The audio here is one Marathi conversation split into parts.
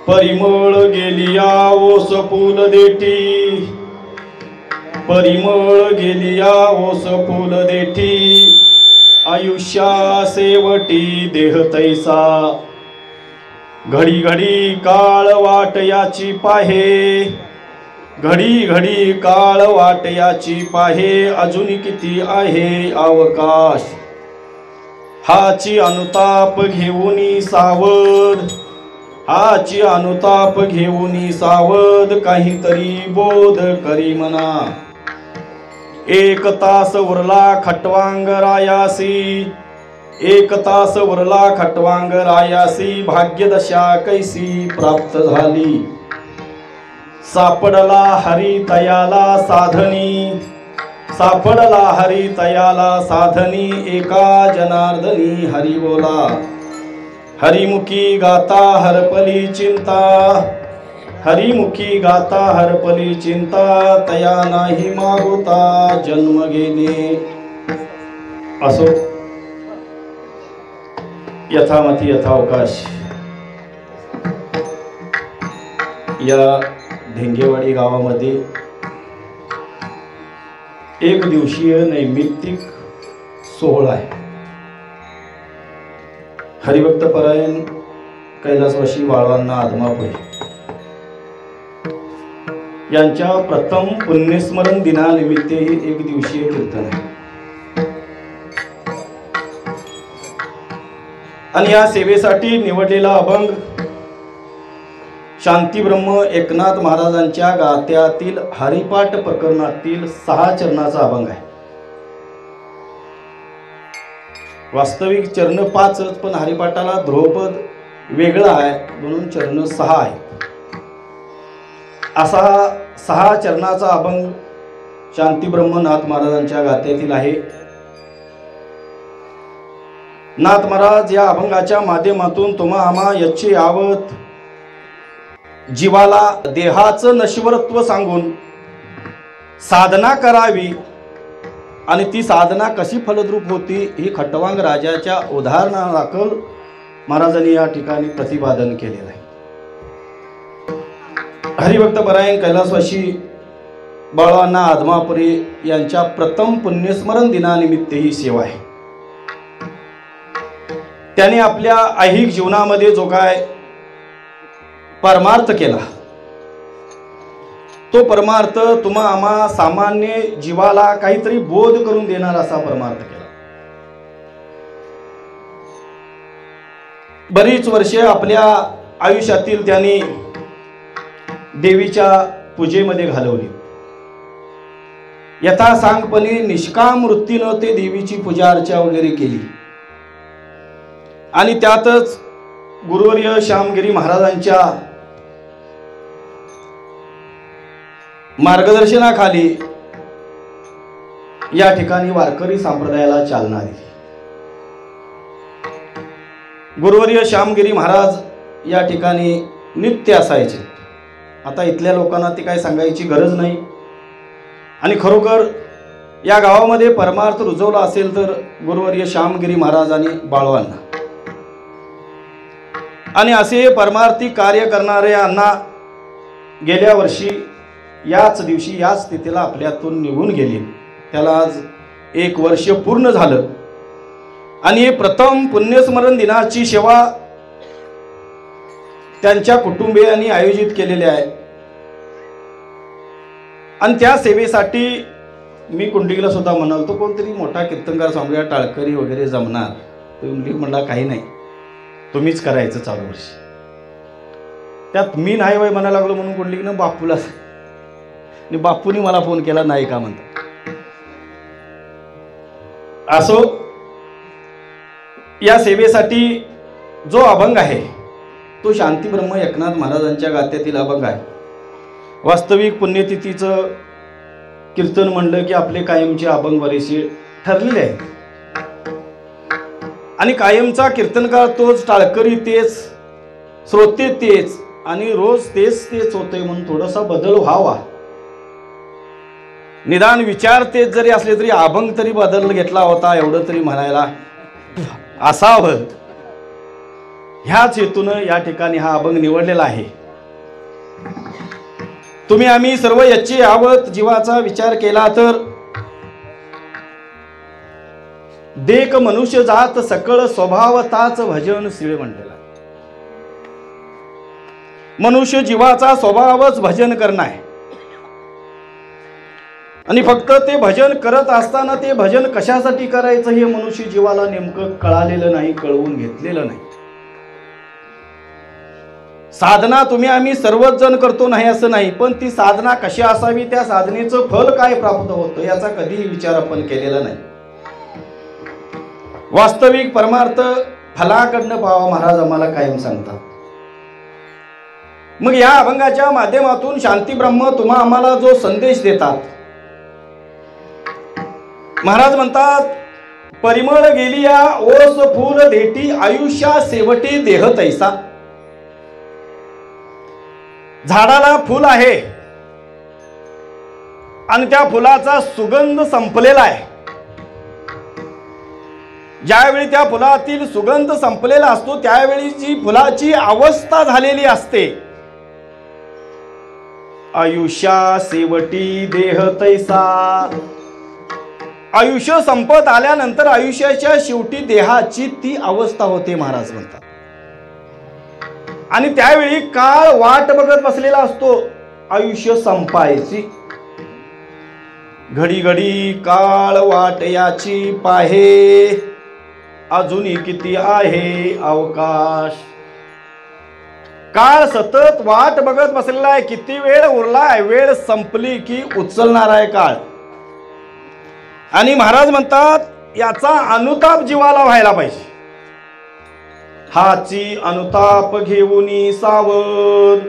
परिमळ गेलिया ओस फुल देठी, परिमळ गेलिया ओस फुल देठी, आयुष्या शेवटी देह तैसा, घडी घडी काळ वाट याची पाहे, घडी घडी काळ वाट याची पाहे, अजून किती आहे अवकाश, हाची अनुताप घेऊनी सावध, हाची अनुताप घेऊनी सावध, काहीतरी बोध करी मना, एक तास उरला खटवांग रायासी, एक तास उरला खटवांग रायासी, भाग्यदशा कैसी प्राप्त झाली, सापडला हरी तयाला साधनी, सापडला हरी तयाला साधनी, एका जनार्दनी हरी बोला, हरिमुखी गाता हरपली चिंता, हरिमुखी गाता हरपली चिंता, तया नाही मागुता जन्म गेले. असो यथामती यथावकाश या ढेंगेवाडी गावामध्ये एक दिवसीय नैमित्तिक सोहळा आहे. हरिभक्त परायण कैलासवासी बाळवांना आदमापुरे यांच्या प्रथम पुण्यस्मरण दिनानिमित्त एक दिवसीय कीर्तन आहे. आणि या सेवेसाठी निवडलेला अभंग शांतीब्रह्म एकनाथ महाराजांच्या गात्यातील हरिपाठ प्रकरणातील 6 चरणाचा अभंग आहे. वास्तविक चरण 5, पण हरिपाठाला ध्रुवपद वेगळा आहे म्हणून चरण 6 आहे. असा 6 चरणाचा अभंग शांतीब्रह्मनाथ महाराजांच्या गात्यातील आहे. नाथ महाराज या अभंगाच्या माध्यमातून तुम्हा आम्हा याचे यावत जीवाला देहाचं नश्वरत्व सांगून साधना करावी आणि ती साधना कशी फलद्रूप होती ही खटवांग राजाच्या उदाहरणादाखल महाराजांनी या ठिकाणी प्रतिपादन केलेलं आहे. हरिभक्त परायण कैलासवासी बाळवांना आदमापुरे यांच्या प्रथम पुण्यस्मरण दिनानिमित्त ही सेवा आहे. त्याने आपल्या ऐहिक जीवनामध्ये जो काय परमार्थ केला तो परमार्थ तुम्हा आम्हा सामान्य जीवाला काहीतरी बोध करून देणार असा परमार्थ केला. बरीच वर्षे आपल्या आयुष्यातील त्यांनी देवीच्या पूजेमध्ये घालवली. यथासांगपणे निष्काम वृत्तीनं ते देवीची पूजा अर्चा वगैरे केली. आणि त्यातच गुरुवर्य श्यामगिरी महाराजांच्या मार्गदर्शनाखाली या ठिकाणी वारकरी संप्रदायाला चालना दिली. गुरुवर्य श्यामगिरी महाराज या ठिकाणी नित्य असायचे. आता इथल्या लोकांना ते काय सांगायची गरज नाही. आणि खरोखर या गावामध्ये परमार्थ रुजवला असेल तर गुरुवर्य श्यामगिरी महाराज आणि बाळवांना. आणि असे परमार्थी कार्य करणारे अण्णा गेल्या वर्षी याच दिवशी याच तिथीला आपल्यातून निघून गेले. त्याला आज 1 वर्ष पूर्ण झालं. आणि हे प्रथम पुण्यस्मरण दिनाची सेवा त्यांच्या कुटुंबियांनी आयोजित केलेली आहे. आणि त्या सेवेसाठी मी कुंडलीला सुद्धा म्हणालतो कोणतरी मोठा कीर्तनकार सांगूया टाळकरी वगैरे जमणार. कुंडली म्हणला काही नाही, तुम्हीच करायचं चालू वर्षी. त्यात मी नाही वय म्हणायला लागलो म्हणून कुंडलीनं बापूला आणि बापूंनी मला फोन केला नाही का म्हणता. असो या सेवेसाठी जो अभंग आहे तो शांतीब्रह्म एकनाथ महाराजांच्या गात्यातील अभंग आहे. वास्तविक पुण्यतिथीचं कीर्तन म्हणलं की आपले कायमचे अभंग बरेचसे ठरलेले आहेत. आणि कायमचा कीर्तनकार तोच, टाळकरी तेच, श्रोते तेच आणि रोज तेच तेच होते म्हणून थोडासा बदल व्हावा. निदान विचार तेच जरी असले तरी अभंग तरी बदल घेतला होता एवढं तरी म्हणायला असावं. ह्याच हेतून या ठिकाणी हा अभंग निवडलेला आहे. तुम्ही आम्ही सर्व याची यावत जीवाचा विचार केला तर देख मनुष्य जात सकळ स्वभावताच भजन शिळ म्हणलेला. मनुष्य जीवाचा स्वभावच भजन करणं आहे. आणि फक्त ते भजन करत असताना ते भजन कशासाठी करायचं हे मनुष्य जीवाला नेमकं कळालेलं नाही, कळवून घेतलेलं नाही. साधना तुम्ही आम्ही सर्वच जण करतो नाही असं नाही, पण ती साधना कशी असावी, त्या साधनेचं फल काय प्राप्त होतं याचा कधीही विचार आपण केलेला नाही. वास्तविक परमार्थ फलाकडनं पावा महाराज आम्हाला कायम सांगतात. मग या अभंगाच्या माध्यमातून शांती ब्रह्म तुम्हा आम्हाला जो संदेश देतात, महाराज म्हणतात, परिमळ गेली या ओस फूल देठी आयुष्या शेवटी देह तैसा. झाडाला फूल आहे आणि त्या फुलाचा सुगंध संपलेला आहे. ज्यावेळी त्या फुलातील सुगंध संपलेला असतो त्यावेळी जी फुलाची अवस्था झालेली असते, आयुष्या शेवटी देह तैसा. आयुष्य संपत आल्यानंतर आयुष्याच्या शेवटी देहाची ती अवस्था होते महाराज म्हणतात. आणि त्यावेळी काळ वाट बघत बसलेला असतो आयुष्य संपायची. घडी घडी काळ वाट याची पाहे, अजूनही किती आहे अवकाश. काळ सतत वाट बघत बसलेला आहे, किती वेळ उरलाय, वेळ संपली की उचलणार आहे काळ. आणि महाराज म्हणतात याचा अनुताप जीवाला व्हायला पाहिजे. हाची अनुताप घेऊन सावध,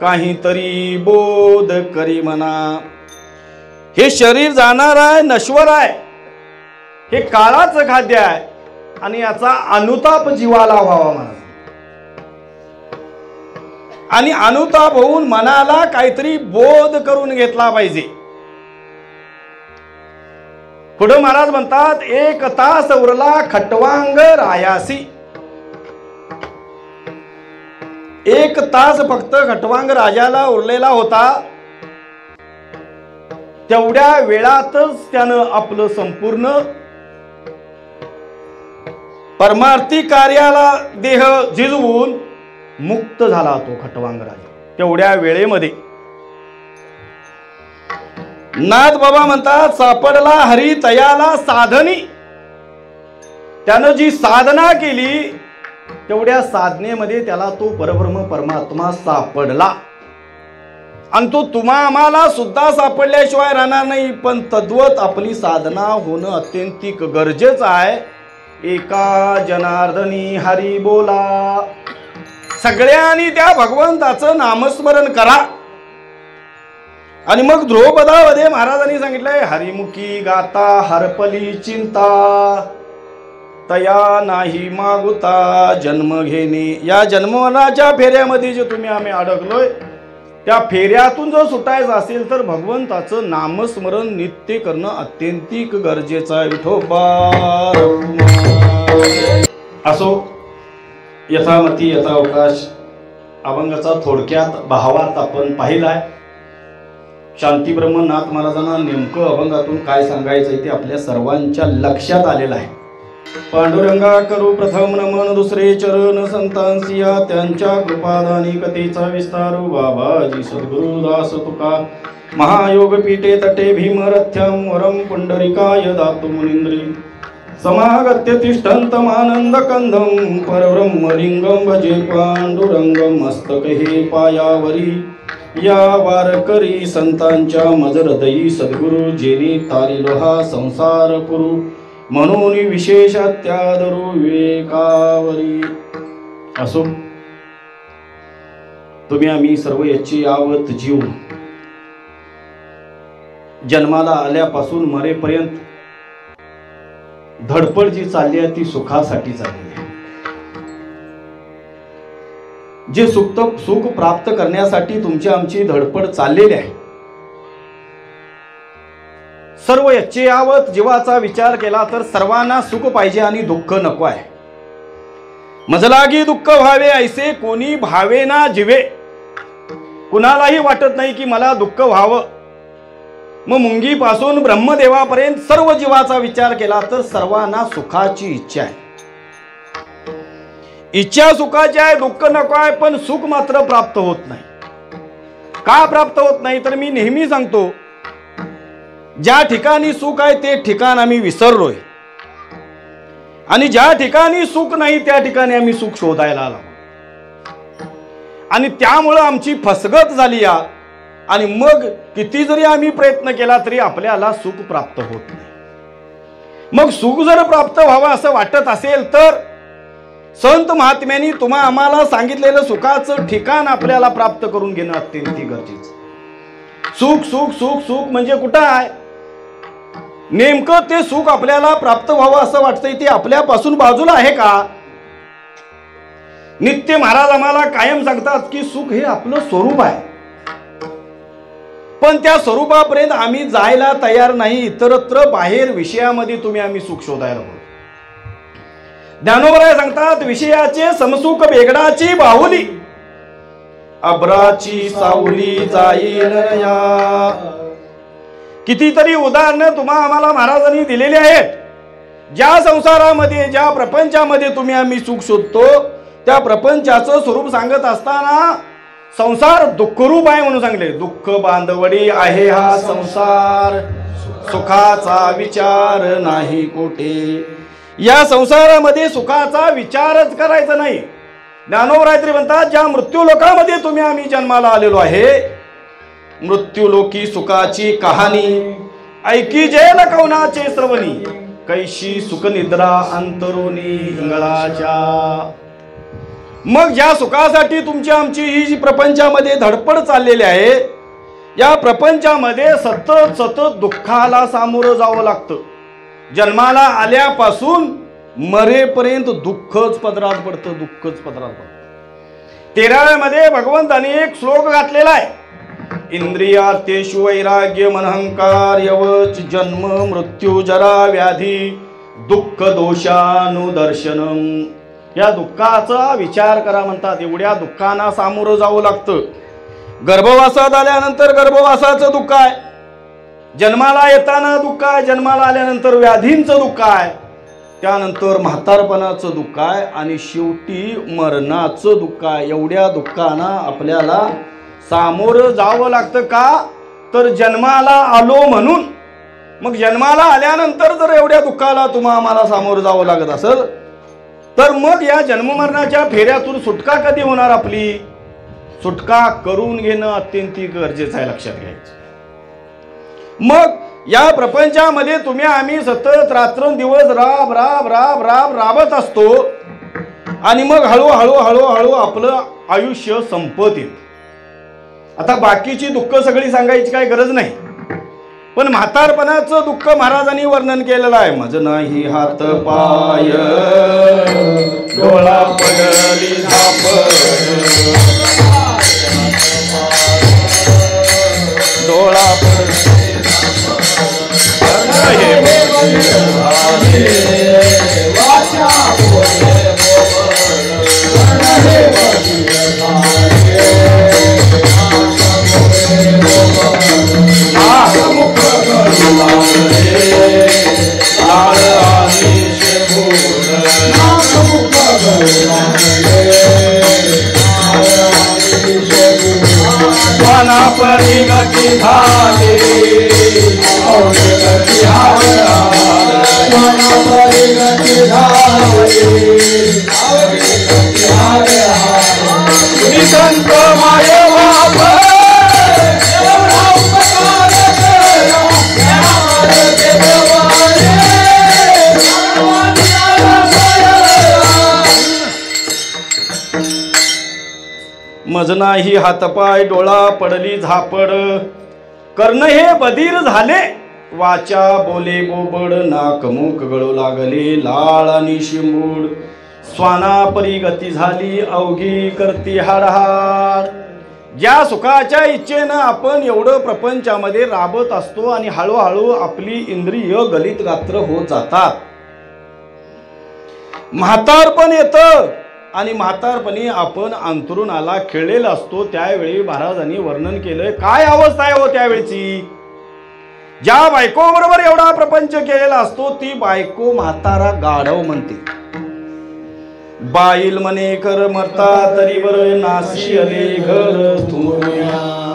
काहीतरी बोध करी म्हणा. हे शरीर जाणार आहे, नश्वर आहे, हे काळाचं खाद्य आहे आणि याचा अनुताप जीवाला व्हावा महाराज. आणि अनुताप होऊन मनाला काहीतरी बोध करून घेतला पाहिजे. पुढे महाराज म्हणतात, एक तास उरला खटवांग रायासी. एक तास फक्त खटवांग राजाला उरलेला होता. तेवढ्या वेळातच त्यानं आपलं संपूर्ण परमार्थी कार्याला देह झिजवून मुक्त झाला तो खटवांग राजा तेवढ्या वेळेमध्ये. नाथ बाबा म्हणतात, सापडला हरी तयाला साधनी. त्यानं जी साधना केली तेवढ्या साधनेमध्ये त्याला तो परब्रह्म परमात्मा सापडला. आणि तो तुम्हा आम्हाला सुद्धा सापडल्याशिवाय राहणार नाही. पण तद्वत आपली साधना होणं अत्यंतिक गरजेचं आहे. एका जनार्दनी हरी बोला. सगळ्यांनी त्या भगवंताचं नामस्मरण करा. आणि मग ध्रुवपदामध्ये महाराजांनी सांगितलंय, हरिमुखी गाता हरपली चिंता, तया नाही मागुता जन्म घेणे. या जन्मवनाच्या फेऱ्यामध्ये जे तुम्ही आम्ही अडकलोय, त्या फेऱ्यातून जर सुटायचं असेल तर भगवंताचं नामस्मरण नित्य करणं अत्यंतिक गरजेचं आहे. विठोबा असो, यथामती यथावकाश अभंगाचा थोडक्यात भावार्थ आपण पाहिलाय. शांती ब्रह्मनाथ महाराजांना नेमकं अभंगातून काय सांगायचं ते आपल्या सर्वांच्या लक्षात आलेलं आहे. पांडुरंगा करू प्रथम नमन, दुसरे चरण संतांसिया त्यांच्या कृपादानी कथेचा विस्तारू. बाबाजी सद्गुरुदास तुका महायोग पीठे तटे भीमरथ्यम वरम पुंडरिकाय दातु मुनींद्री. समागत्य तिष्ठन्तमानंद कंदम परब्रह्मलिंगम भजे पांडुरंगम. मस्तक हे पायावरी या वारकरी संतांच्या मजरदयी सद्गुरु जेनी तारिलो हा संसार पुरू. म्हणून विशेष त्यादरू विवेकावरी. असो, तुम्ही आम्ही सर्व याची यावत जीव जन्माला आल्यापासून मरेपर्यंत धडपड जी चालली आहे ती सुखासाठी चालली आहे. जे सुख प्राप्त करण्यासाठी तुमची आमची धडपड चाललेली आहे. सर्व याचे यावत जीवाचा विचार केला तर सर्वांना सुख पाहिजे आणि दुःख नको आहे. मजलागी दुःख व्हावे ऐसे कोणी भावे ना जीवे. कुणालाही वाटत नाही की मला दुःख व्हावं. मग मुंगीपासून ब्रह्मदेवापर्यंत सर्व जीवाचा विचार केला तर सर्वांना सुखाची इच्छा आहे. इच्छा सुखाची आहे, दुःख नको आहे, पण सुख मात्र प्राप्त होत नाही. का प्राप्त होत नाही तर मी नेहमी सांगतो, ज्या ठिकाणी सुख आहे ते ठिकाण आम्ही विसरलोय आणि ज्या ठिकाणी सुख नाही त्या ठिकाणी आम्ही सुख शोधायला आलो आणि त्यामुळे आमची फसगत झाली या. आणि मग किती जरी आम्ही प्रयत्न केला तरी आपल्याला सुख प्राप्त होत नाही. मग सुख जर प्राप्त व्हावं असं वाटत असेल तर संत महात्म्यांनी तुम्हा आम्हाला सांगितलेलं सुखाचं ठिकाण आपल्याला प्राप्त करून घेणं अत्यंत गरजेचं. सुख सुख सुख सुख म्हणजे कुठं आहे? नेमकं ते सुख आपल्याला प्राप्त व्हावं असं वाटतंय ते आपल्यापासून बाजूला आहे का? नित्य महाराज आम्हाला कायम सांगतात की सुख हे आपलं स्वरूप आहे, पण त्या स्वरूपापर्यंत आम्ही जायला तयार नाही. इतरत्र बाहेर विषयामध्ये तुम्ही आम्ही सुख शोधायला हवं. ज्ञानोबराय सांगतात, विषयाचे समसुख वेगळाची बाहुली, अब्राची सावली जाईल या. कितीतरी उदाहरणं तुम्हा आम्हाला महाराजांनी दिलेली आहेत. ज्या संसारामध्ये ज्या प्रपंचामध्ये तुम्ही आम्ही सुख शोधतो त्या प्रपंचाचं स्वरूप सांगत असताना संसार दुःखरूप आहे म्हणून सांगले. दुःख बांधवडी आहे हा संसार, सुखाचा विचार नाही कोठे. या संसारामध्ये सुखाचा विचारच करायचा नाही. ज्ञानोबराय तरी म्हणतात, ज्या मृत्यू लोकामध्ये तुम्ही आम्ही जन्माला आलेलो आहे, मृत्यू लोकी सुखाची कहाणी ऐकी जेल कौनाचे श्रवणी, कैशी सुख निद्रा अंतरुणी इंगळाच्या. मग ज्या सुखासाठी तुमची आमची ही जी प्रपंचामध्ये धडपड चाललेली आहे, या प्रपंचामध्ये सतत सतत दुःखाला सामोरं जावं लागतं. जन्माला आल्यापासून मरेपर्यंत दुःखच पदरात पडतं, दुःखच पदरात पडतं. 13व्यामध्ये भगवंताने एक श्लोक घातलेला आहे, इंद्रियार्थेषु वैराग्य मनहंकार यवच जन्म मृत्यू जरा व्याधी दुःख दोषानुदर्शनम. या दुःखाचा विचार करा म्हणतात. एवढ्या दुःखांना सामोरं जावं लागतं. गर्भवासात आल्यानंतर गर्भवासाचं दुःख आहे, जन्माला येताना दुःख आहे, जन्माला आल्यानंतर व्याधींचं दुःख आहे, त्यानंतर म्हातारपणाचं दुःख आहे आणि शेवटी मरणाचं दुःख आहे. एवढ्या दुःखांना आपल्याला सामोरं जावं लागतं. का तर जन्माला आलो म्हणून. मग जन्माला आल्यानंतर जर एवढ्या दुःखाला तुम्हा आम्हाला सामोरं जावं लागत असेल तर मग या जन्ममरणाच्या फेऱ्यातून सुटका कधी होणार? आपली सुटका करून घेणं अत्यंत गरजेचं आहे, लक्षात घ्यायचं. मग या प्रपंचामध्ये तुम्ही आम्ही सतत रात्रंदिवस राब राब राब राब राबत असतो आणि मग हळूहळू हळूहळू आपलं आयुष्य संपत येत. आता बाकीची दुःख सगळी सांगायची काय गरज नाही, पण म्हातारपणाचं दुःख महाराजांनी वर्णन केलेलं आहे. मज नाही हात पाय डोळा पडली झापड, डोळा पडली परिगती झाली परिगती झाली संत माय मज नाही हातपाय डोळा पडली झापड, कर्ण हे बधीर झाले वाचा बोले बोबड, नाक मुख गळू लागले लाळ आणि शिंबूड, स्वाना परिगती झाली अवघी करती हाडहाड. ज्या सुखाच्या इच्छेनं आपण एवढं प्रपंचामध्ये राबत असतो आणि हळूहळू आपली इंद्रिय गलित गात्र होत जातात. म्हातारपण येतं आणि म्हातारपणी आपण अंतरुणाला खेळलेला असतो त्यावेळी महाराजांनी वर्णन केलंय काय अवस्था आहे हो त्यावेळची. ज्या बायको बरोबर एवढा प्रपंच केलेला असतो ती बायको म्हातारा गाढव म्हणते. बाईल मने कर मरता तरी बर नासी अले घर थुंकूया.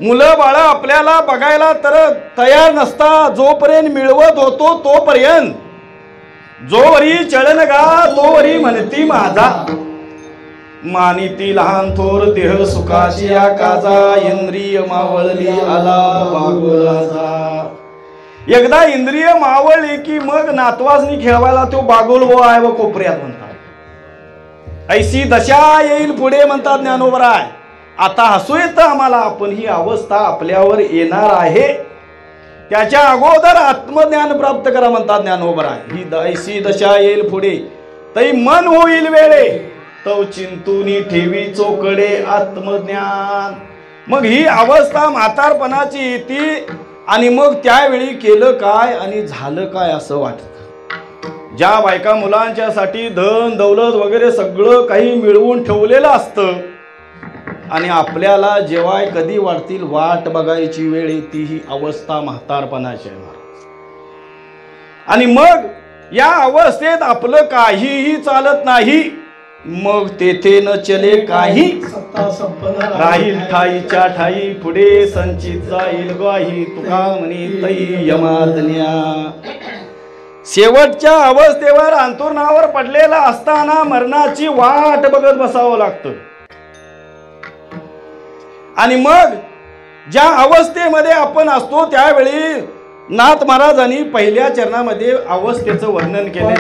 मुलं बाळ आपल्याला बघायला तर तयार नसता जोपर्यंत मिळवत होतो तोपर्यंत. जोवरी चळन गा तोवरी म्हणती माझा. मानिती लहान थोर देह सुखाची काजा इंद्रिय मावळली आला बागोलाचा. एकदा इंद्रिय मावळली की मग नातवाजनी खेळवायला तो बागोल आहे व कोपऱ्यात म्हणतात. ऐशी दशा येईल पुढे म्हणतात ज्ञानोबराय. आता हसू येतं आम्हाला आपण ही अवस्था आपल्यावर येणार आहे त्याच्या अगोदर आत्मज्ञान प्राप्त करा म्हणतात ज्ञानोबराय. ही ऐशी दशा येईल पुढे तै मन होईल वेळे तव चिंतूनी ठेवी चोकडे आत्मज्ञान. मग ही अवस्था म्हातारपणाची येते आणि मग त्यावेळी केलं काय आणि झालं काय असं वाटतं. ज्या बायका मुलांच्यासाठी धन दौलत वगैरे सगळं काही मिळवून ठेवलेलं असतं आणि आपल्याला जेव्हा कधी वाटतील वाट बघायची वेळ येते ही अवस्था म्हातारपणाची आहे. आणि मग या अवस्थेत आपलं काहीही चालत नाही. मग तेथे न चले काही राहील ठाईच्या ठाई पुढे संचित जाईल ग्वाही तुका म्हणे तै यमातन्या. शेवटच्या अवस्थेवर अंतुरणावर पडलेला असताना मरणाची वाट बघत बसावं लागतं. आणि मग ज्या अवस्थेमध्ये आपण असतो त्यावेळी नाथ महाराजांनी पहिल्या चरणामध्ये अवस्थेचं वर्णन केले.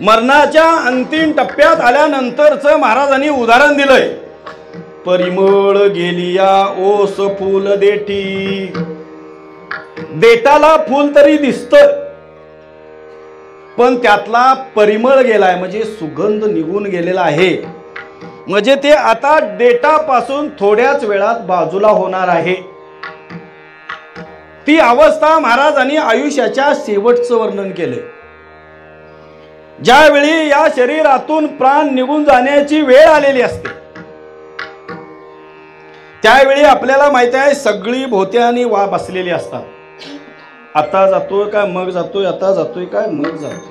मरणाच्या अंतिम टप्प्यात आल्यानंतरच महाराजांनी उदाहरण दिलंय. परिमळ गेलिया ओस फुल देठी. देठाला फुल तरी दिसतं पण त्यातला परिमळ गेलाय म्हणजे सुगंध निघून गेलेला आहे. म्हणजे ते आता देठापासून थोड्याच वेळात बाजूला होणार आहे. ती अवस्था महाराजांनी आयुष्याच्या शेवटचं वर्णन केलंय. ज्यावेळी या शरीरातून प्राण निघून जाण्याची वेळ आलेली असते त्यावेळी आपल्याला माहिती आहे सगळी भोवत्यानी बसलेली असतात. आता जातोय काय मग जातोय, आता जातोय काय मग जातोय.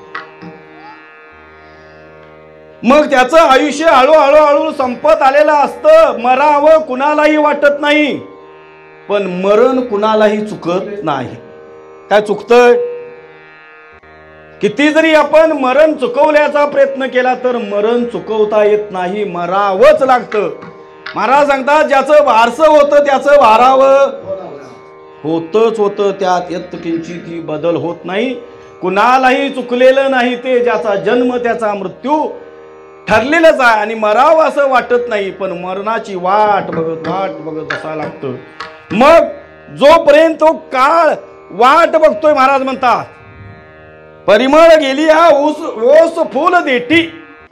मग त्याचं आयुष्य हळूहळू संपत आलेलं असतं. मरावं कुणालाही वाटत नाही पण मरण कुणालाही चुकत नाही. काय चुकतंय? किती जरी आपण मरण चुकवण्याचा प्रयत्न केला तर मरण चुकवता येत नाही. मरावंच लागतं. महाराज सांगतात ज्याचं वारसं होतं त्याचं वारावं होतच होतं. त्यात यत् किंचितही बदल होत नाही. कुणालाही चुकलेलं नाही ते. ज्याचा जन्म त्याचा मृत्यू ठरलेलंच आहे आणि मरावं असं वाटत नाही पण मरणाची वाट बघत बसायला लागतं. मग जोपर्यंत तो काळ वाट बघतोय महाराज म्हणतात परिमळ गेली हा ओस फुल देठी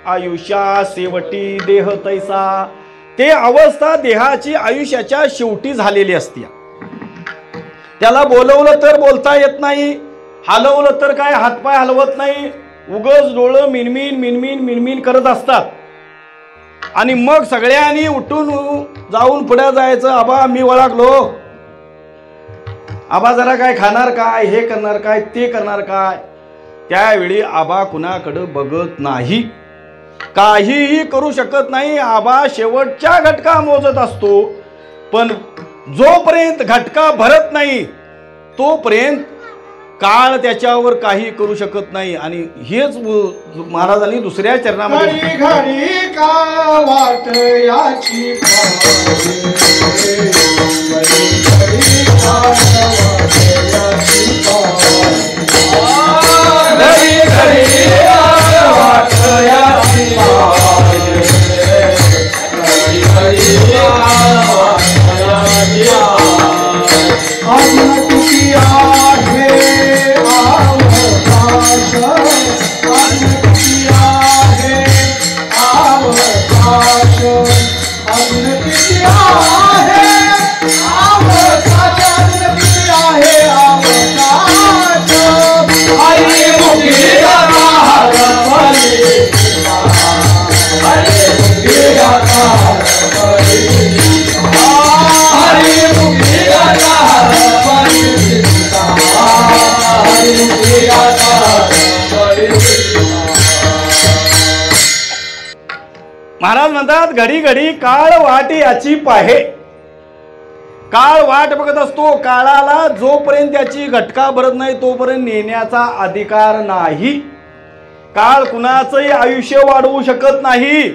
आयुष्या शेवटी देह तैसा. ते अवस्था देहाची आयुष्याच्या शेवटी झालेली असते. त्याला बोलवलं तर बोलता येत नाही, हलवलं तर काय हातपाय हलवत नाही. उगच डोळं मिनमिन मिनमिन मिनमिन करत असतात. आणि मग सगळ्यांनी उठून जाऊन पुढे जायचं. आबा मी ओळखलो. आबा जरा काय खाणार काय, हे करणार काय, ते करणार काय. त्यावेळी आबा कुणाकडे बघत नाही, काहीही करू शकत नाही. आबा शेवटच्या घटका मोजत असतो. पण जोपर्यंत घटका भरत नाही तोपर्यंत काळ त्याच्यावर काही करू शकत नाही. आणि हेच महाराजांनी दुसऱ्या चरणामध्ये घडी काळ वाट याची महाराज म्हणतात घडी घडी काळ वाट याची पाहे. काळ वाट बघत असतो. काळाला जोपर्यंत त्याची घटका भरत नाही तोपर्यंत नेण्याचा अधिकार नाही. काळ कुणाचंही आयुष्य वाढवू शकत नाही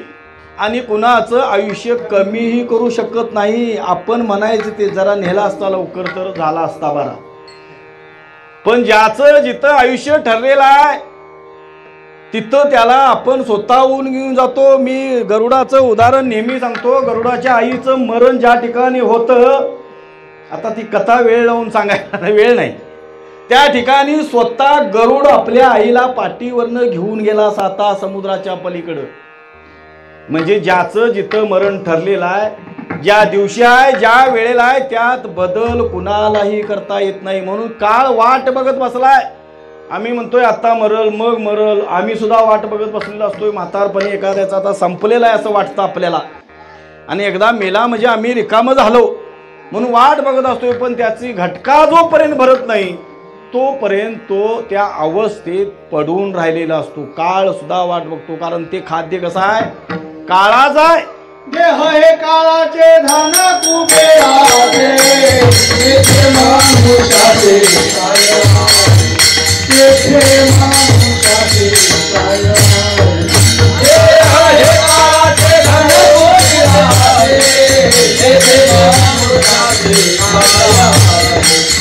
आणि कुणाचं आयुष्य कमीही करू शकत नाही. आपण म्हणायचं ते जरा नेला असता लवकर तर झाला असता बरा, पण ज्याचं जिथं आयुष्य ठरलेलं आहे तिथं त्याला आपण स्वतःहून घेऊन जातो. मी गरुडाचं उदाहरण नेहमी सांगतो. गरुडाच्या आईचं मरण ज्या ठिकाणी होतं, आता ती कथा वेळ लावून सांगायला वेळ नाही, त्या ठिकाणी स्वतः गरुड आपल्या आईला पाठीवरनं घेऊन गेला साता समुद्राच्या पलीकडं. म्हणजे ज्याचं जिथं मरण ठरलेलं आहे, ज्या दिवशी आहे, ज्या वेळेला आहे, त्यात बदल कुणालाही करता येत नाही. म्हणून काळ वाट बघत बसलाय. आम्ही म्हणतोय आता मरल मग मरल, आम्ही सुद्धा वाट बघत बसलेला असतोय. म्हातारपणी एखाद्याचा आता संपलेला आहे असं वाटतं आपल्याला, आणि एकदा मेला म्हणजे आम्ही रिकामं झालो म्हणून वाट बघत असतोय. पण त्याची घटका जोपर्यंत भरत नाही तोपर्यंत तो त्या अवस्थेत पडून राहिलेला असतो. काळ सुद्धा वाट बघतो, कारण ते खाद्य कसं आहे, काळाचं आहे. देह हे काळाचे धन कुबेराचे, तेथे माणुषाचे तेथे माणुषाचे देह हे काळाचे धन कुबेराचे, तेथे माणुषाचे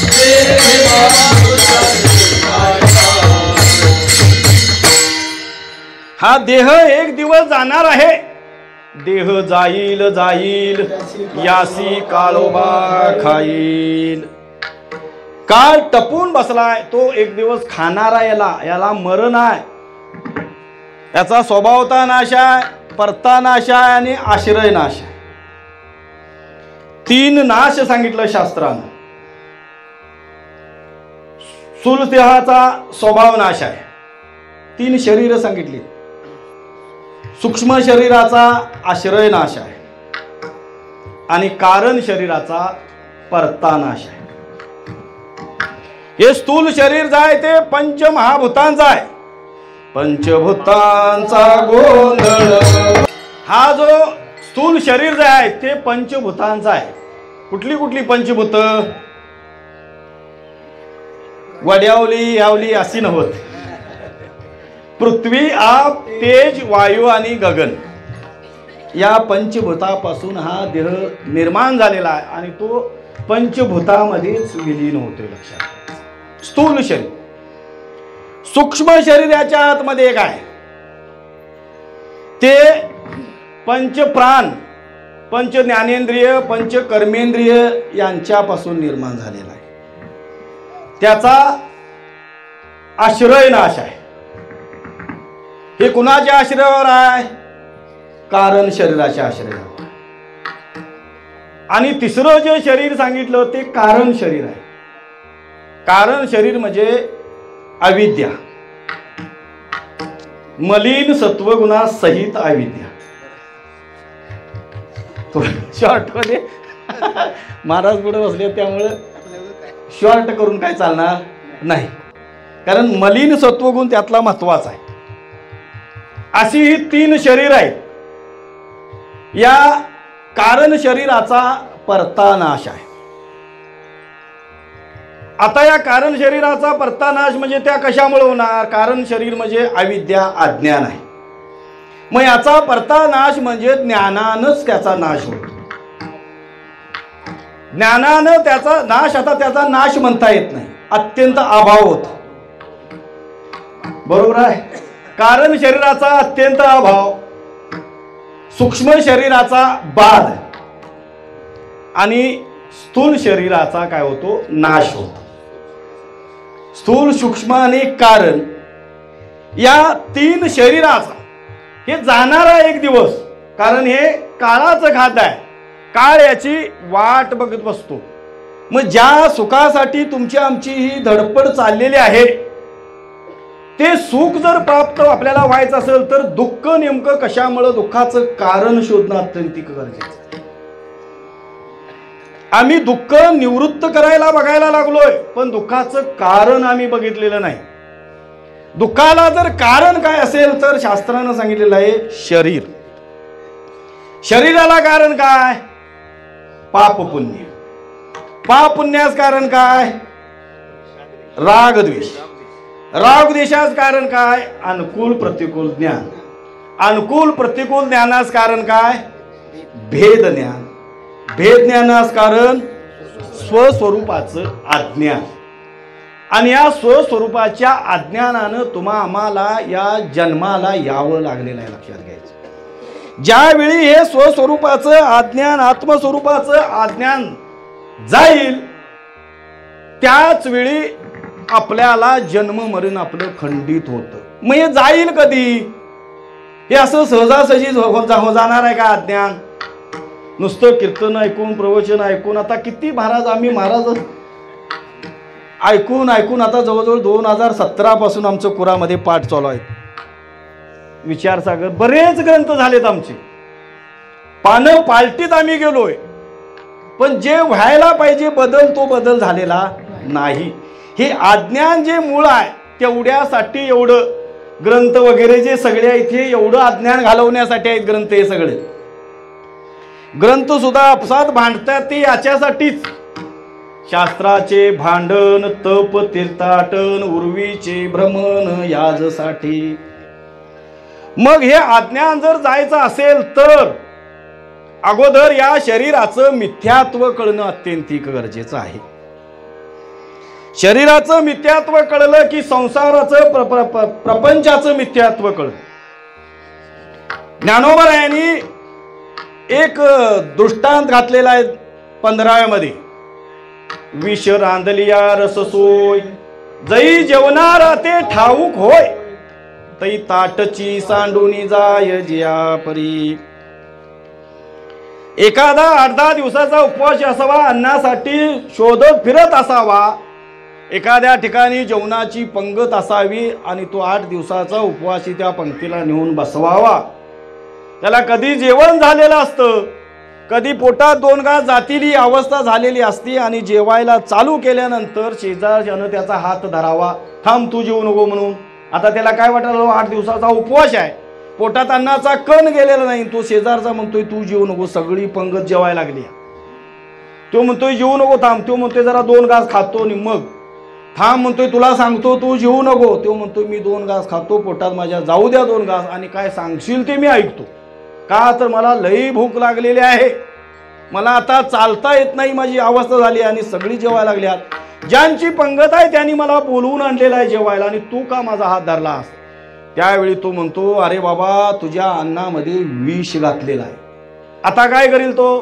तेथे माणुषाचे. हा देह एक दिवस जाणार आहे. देह जाईल जाईल यासी काळोबा खाईल. काळ टपून बसलाय, तो एक दिवस खाणारा याला मरण आहे. याचा स्वभावता नाश आहे, परता नाश आहे आणि आश्रय नाश आहे. 3 नाश सांगितलं शास्त्रानं. स्थूलदेहाचा स्वभाव नाश आहे. 3 शरीर सांगितली. सूक्ष्म शरीराचा आश्रय नाश आहे आणि कारण शरीराचा परता नाश आहे. हे स्थूल शरीर जे आहे ते पंचमहाभूतांचा आहे. पंचभूतांचा गोंधळ. हा जो स्थूल शरीर जे आहे ते पंचभूतांचा आहे. कुठली कुठली पंचभूत? वड्यावली यावली अशी नव्हत. पृथ्वी, आप, तेज, वायू आणि गगन या पंचभूतापासून हा देह निर्माण झालेला आहे आणि तो पंचभूतामध्येच विलीन होतोय. लक्षात. स्थूल शरीर. सूक्ष्म शरीराच्या आतमध्ये एक आहे, ते पंच प्राण, पंच ज्ञानेंद्रिय, पंच कर्मेंद्रिय यांच्यापासून निर्माण झालेला आहे. त्याचा आश्रय नाश आहे. हे कुणाच्या आश्रयावर आहे? कारण शरीराच्या आश्रयावर. आणि तिसरं जे शरीर सांगितलं ते कारण शरीर आहे. कारण शरीर म्हणजे अविद्या, मलिन सत्वगुणा सहित अविद्या. शॉर्ट मध्ये महाराज पुढे बसले त्यामुळे शॉर्ट करून काय चालणार नाही, कारण मलिन सत्वगुण त्यातला महत्वाचा आहे. अशी ही 3 शरीर आहेत. या कारण शरीराचा परता नाश आहे. आता या कारण शरीराचा परतानाश म्हणजे त्या कशामुळे होणार? कारण शरीर म्हणजे अविद्या, अज्ञान आहे. मग याचा परतानाश म्हणजे ज्ञानानंच त्याचा नाश होतो. ज्ञानानं त्याचा नाश, आता त्याचा नाश म्हणता येत नाही, अत्यंत अभाव होतो. बरोबर आहे. कारण शरीराचा अत्यंत अभाव, सूक्ष्म शरीराचा बाध आणि स्थूल शरीराचा काय होतो? नाश होतो. स्थूल, सूक्ष्म आणि कारण या तीन शरीराचा हे जाणारा एक दिवस, कारण हे काळाचं खात आहे, काळ याची वाट बघत बसतो. मग ज्या सुखासाठी तुमची आमची ही धडपड चाललेली आहे, ते सुख जर प्राप्त आपल्याला व्हायचं असेल तर दुःख नेमकं कशामुळे, दुःखाचं कारण शोधणं अत्यंत गरजेचं. आम्ही दुःख निवृत्त करायला बघायला लागलोय, पण दुःखाचं कारण आम्ही बघितलेलं नाही. दुःखाला जर कारण काय असेल तर शास्त्रानं सांगितलेलं आहे शरीर. शरीराला कारण काय? पाप पुण्य. पाप पुण्यास कारण काय? राग द्वेष. राग द्वेषास कारण काय? अनुकूल प्रतिकूल ज्ञान. अनुकूल प्रतिकूल ज्ञानास कारण काय? भेद ज्ञान. भेद ज्ञानास कारण स्वस्वरूपाचं अज्ञान. आणि या स्वस्वरूपाच्या अज्ञानानं तुम्हा आम्हाला या जन्माला यावं लागलेलं आहे, लक्षात घ्यायचं. ज्यावेळी हे स्वस्वरूपाचं अज्ञान, आत्मस्वरूपाचं अज्ञान जाईल, त्याच वेळी आपल्याला जन्म मरण आपलं खंडित होतं. मग हे जाईल कधी? हे असं सहजासहजी जाणार आहे का अज्ञान? नुसतं कीर्तन ऐकून, प्रवचन ऐकून, आता किती महाराज आम्ही महाराज ऐकून ऐकून आता जवळजवळ 2017 पासून आमचं कुरामध्ये पाठ चालू आहे. विचारसागर बरेच ग्रंथ झालेत आमचे, पानं पालटीत आम्ही गेलोय, पण जे व्हायला पाहिजे बदल, तो बदल झालेला नाही. हे अज्ञान जे मूळ आहे तेवढ्यासाठी एवढं ग्रंथ वगैरे जे सगळे आहेत, हे एवढं अज्ञान घालवण्यासाठी आहेत ग्रंथ. हे सगळे ग्रंथ सुद्धा आपसात भांडतात ते याच्यासाठीच. शास्त्राचे भांडण, तप तीर्थाटन, उर्वीचे भ्रमण याजसाठी. मग हे अज्ञान जर जायचं असेल तर अगोदर या शरीराचं मिथ्यात्व कळणं अत्यंतिक गरजेचं आहे. शरीराचं मिथ्यात्व कळलं की संसाराचं प्रपंचाचं मिथ्यात्व कळलं. ज्ञानोबा यांनी एक दृष्टांत घातलेला आहे 15व्यामध्ये. विष रांधलिया रस सोय, जई जेवणारा ते ठाऊक होय, तई ताटची सांडूनी जाय जिया परी. एखादा 8-10 दिवसाचा उपवास असावा, अन्नासाठी शोधत फिरत असावा, एखाद्या ठिकाणी जेवणाची पंगत असावी आणि तो 8 दिवसाचा उपवासी त्या पंक्तीला नेऊन बसवावा. त्याला कधी जेवण झालेलं असतं, कधी पोटात 2 घास जातीली अवस्था झालेली असती आणि जेवायला चालू केल्यानंतर शेजारच्यानं त्याचा हात धरावा, थांब तू जेवू नको म्हणून. आता त्याला काय वाटलं, 8 दिवसाचा उपवास आहे, पोटात अन्नाचा कण गेलेला नाही. तो शेजारचा म्हणतोय तू जेवू नको, सगळी पंगत जेवायला लागली. तो म्हणतोय जेवू नको, थांब. तो म्हणतोय जरा 2 घास खातो आणि मग थांब. म्हणतोय तुला सांगतो तू जेवू नको. तो म्हणतोय मी 2 घास खातो, पोटात माझ्या जाऊ द्या 2 घास, आणि काय सांगशील ते मी ऐकतो. का तर मला लई भूक लागलेली आहे, मला आता चालता येत नाही, माझी अवस्था झाली. आणि सगळी जेवायला लागल्यात. ज्यांची पंगत आहे त्यांनी मला बोलवून आणलेलं आहे जेवायला, आणि तू का माझा हात धरलास? त्यावेळी तो म्हणतो, अरे बाबा तुझ्या अन्नामध्ये विष घातलेला आहे. आता काय करील तो?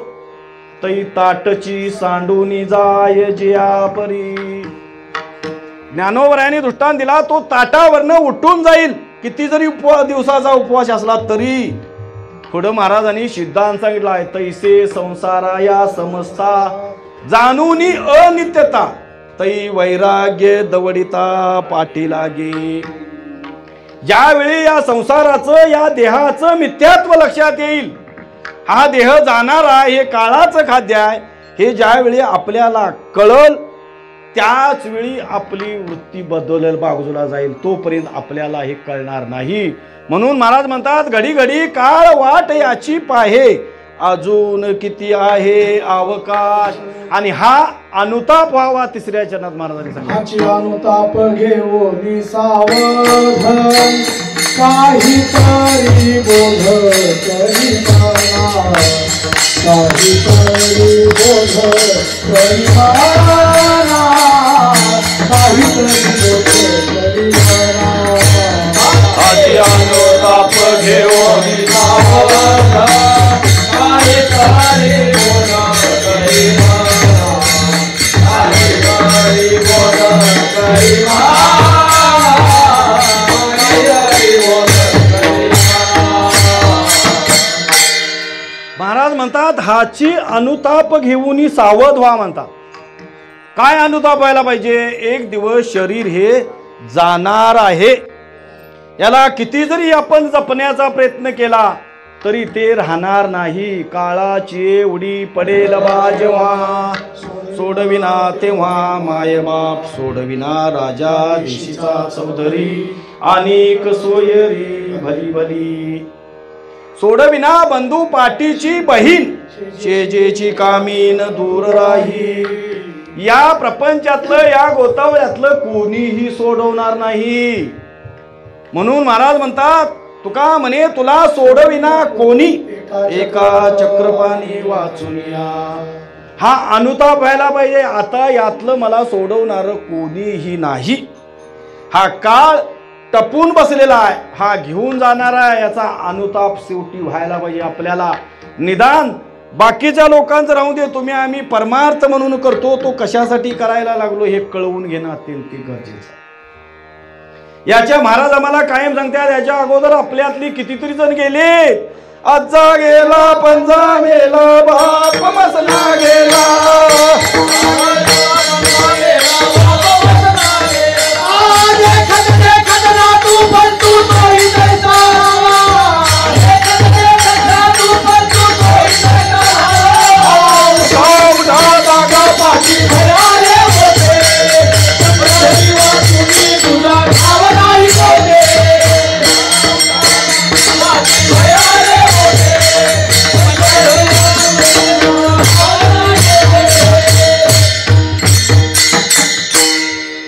तई ताटची सांडूनी जाय जिया परी. ज्ञानोबरायांनी दृष्टांत दिला, तो ताटावरनं उठून जाईल, किती जरी दिवसाचा उपवास असला तरी. पुढं महाराजांनी सिद्धांत सांगितला आहे, तैसे संसारा या समस्ता जाणूनी अनित्यता, तै वैराग्य दवडिता पाठी लागे. ज्यावेळी या संसाराचं, या देहाचं मिथ्यात्व लक्षात येईल, हा देह जाणारा, हे काळाचं खाद्य आहे, हे ज्यावेळी आपल्याला कळल त्याच वेळी आपली वृत्ती बदलेल, बाजूला जाईल. तोपर्यंत आपल्याला हे कळणार नाही. म्हणून महाराज म्हणतात, घडी घडी काळ वाट याची पाहे, अजून किती आहे अवकाश. आणि हा अनुताप व्हावा तिसऱ्या चरणात महाराजांनी सांगितलं. हाची अनुताप घेऊन सावधान काहीतरी बोध करीना काहीतरी बोध करीना काहीतरी बोध करीना हाची अनुताप घेऊन सावधान काहीतरी बोध करीना महाराज म्हणतात हाची अनुताप घेऊन सावध व्हा म्हणतात. काय अनुताप व्हायला पाहिजे? एक दिवस शरीर हे जाणार आहे. याला किती जरी आपण जपण्याचा प्रयत्न केला तरी ते राहणार नाही. काळाची एवढी पडेल बा जेव्हा सोडविना तेव्हा मायबाप सोडविना राजा देशीचा चौधरी अनेक सोयरी भली भली सोडविना बंधू पाटीची बहीण शेजेची कामीन दूर राही. या प्रपंचातलं या गोतावळ्यातलं कोणीही सोडवणार नाही. म्हणून महाराज म्हणतात तुका म्हणे तुला सोडविना कोणी एका चक्रपाणी वाचून या. हा अनुताप व्हायला पाहिजे. आता यातलं मला सोडवणार कोणीही नाही. हा काळ टपून बसलेला आहे, हा घेऊन जाणार आहे, याचा अनुताप शेवटी व्हायला पाहिजे आपल्याला. निदान बाकीच्या लोकांचं राहू दे, तुम्ही आम्ही परमार्थ म्हणून करतो, तो कशासाठी करायला लागलो हे कळवून घेणं अत्यंत गरजेचं. याच्या महाराज आम्हाला कायम सांगतात. याच्या अगोदर आपल्यातली कितीतरी जण गेले. आजा गेला पंजा गेला बाप मसना गेला